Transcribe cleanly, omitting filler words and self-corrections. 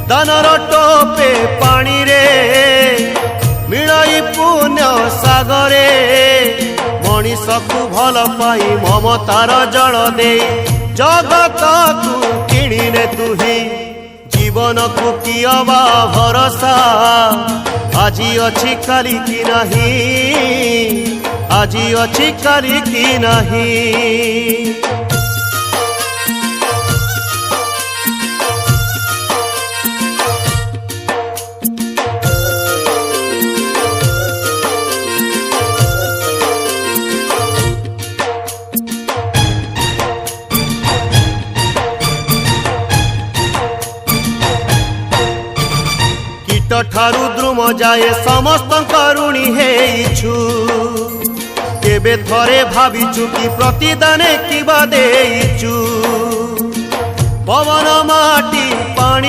दानर टोपे पानी रे मिलाई पुण्य सागरे मनीष को भल पाई ममतार जल दे जगत को किणिने तुही जीवन को कियबा भरोसा आजी अच्छी काली की नहीं आजी अच्छी काली की नहीं। ठारू द्रुम जाए समस्त करुणी हेइछु केबे थरे भाविचु कि प्रतिदाने किबा देइछु पवन माटी पानी